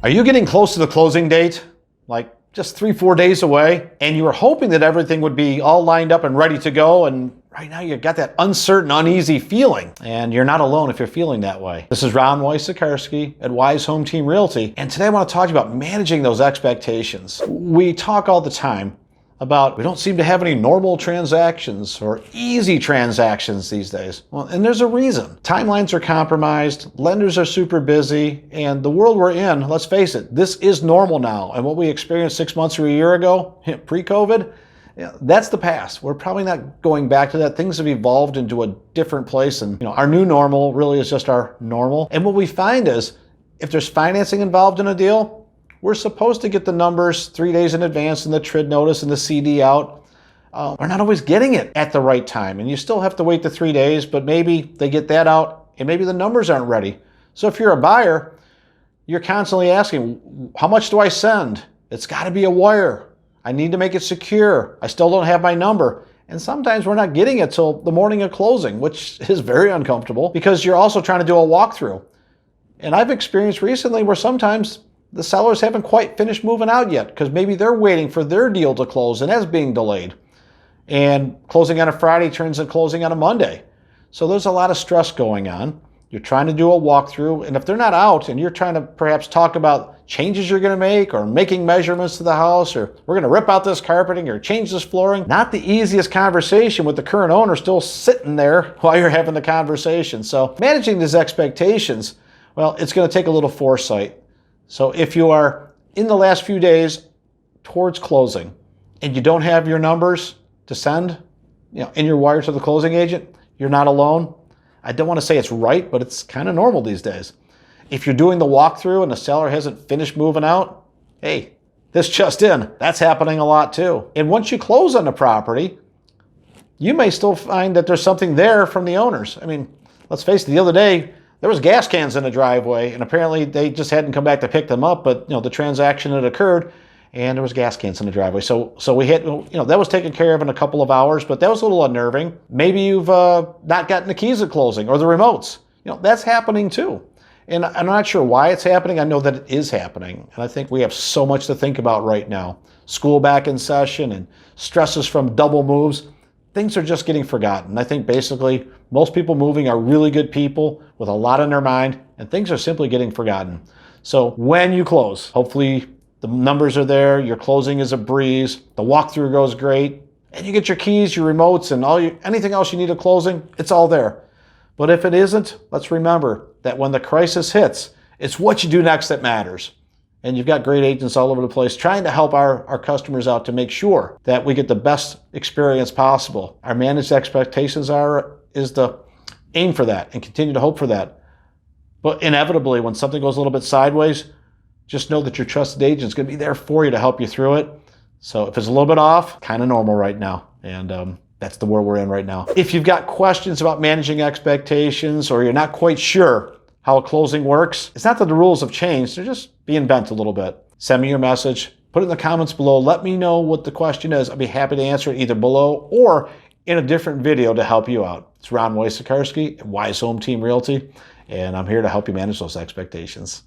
Are you getting close to the closing date? Like just 3-4 days away, and you were hoping that everything would be all lined up and ready to go, and right now you've got that uncertain, uneasy feeling, and you're not alone if you're feeling that way. This is Ron Wojciechowski at Wise Home Team Realty, and today I want to talk to you about managing those expectations. We talk all the time about we don't seem to have any normal transactions or easy transactions these days. Well, and there's a reason. Timelines are compromised, lenders are super busy, and the world we're in, let's face it, this is normal now. And what we experienced 6 months or a year ago, pre-COVID, that's the past. We're probably not going back to that. Things have evolved into a different place, and our new normal really is just our normal. And what we find is if there's financing involved in a deal, we're supposed to get the numbers 3 days in advance and the TRID notice and the CD out. We're not always getting it at the right time, and you still have to wait the 3 days, but maybe they get that out and maybe the numbers aren't ready. So if you're a buyer, you're constantly asking, how much do I send? It's got to be a wire. I need to make it secure. I still don't have my number. And sometimes we're not getting it till the morning of closing, which is very uncomfortable because you're also trying to do a walkthrough. And I've experienced recently where sometimes the sellers haven't quite finished moving out yet because maybe they're waiting for their deal to close and that's being delayed. And closing on a Friday turns into closing on a Monday. So there's a lot of stress going on. You're trying to do a walkthrough, and if they're not out and you're trying to perhaps talk about changes you're going to make or making measurements to the house, or we're going to rip out this carpeting or change this flooring, not the easiest conversation with the current owner still sitting there while you're having the conversation. So managing these expectations, well, it's going to take a little foresight. So if you are in the last few days towards closing and you don't have your numbers to send, in your wire to the closing agent, you're not alone. I don't want to say it's right, but it's kind of normal these days. If you're doing the walkthrough and the seller hasn't finished moving out, hey, this just in, that's happening a lot too. And once you close on the property, you may still find that there's something there from the owners. I mean, let's face it, the other day, there was gas cans in the driveway, and apparently they just hadn't come back to pick them up, but the transaction had occurred, and there was gas cans in the driveway. So we had, that was taken care of in a couple of hours, but that was a little unnerving. Maybe you've not gotten the keys at closing or the remotes. That's happening too. And I'm not sure why it's happening. I know that it is happening, and I think we have so much to think about right now. School back in session and stresses from double moves. Things are just getting forgotten. I think basically most people moving are really good people with a lot on their mind, and things are simply getting forgotten. So when you close, hopefully the numbers are there, your closing is a breeze, the walkthrough goes great, and you get your keys, your remotes, and anything else you need at closing, it's all there. But if it isn't, let's remember that when the crisis hits, it's what you do next that matters. And you've got great agents all over the place trying to help our customers out to make sure that we get the best experience possible. Our managed expectations is the aim for that and continue to hope for that. But inevitably, when something goes a little bit sideways, just know that your trusted agent is going to be there for you to help you through it. So if it's a little bit off, kind of normal right now. And that's the world we're in right now. If you've got questions about managing expectations or you're not quite sure how a closing works, it's not that the rules have changed, they're just being bent a little bit. Send me your message, put it in the comments below, let me know what the question is. I'll be happy to answer it either below or in a different video to help you out. It's Ron Wojciechowski at Wise Home Team Realty, and I'm here to help you manage those expectations.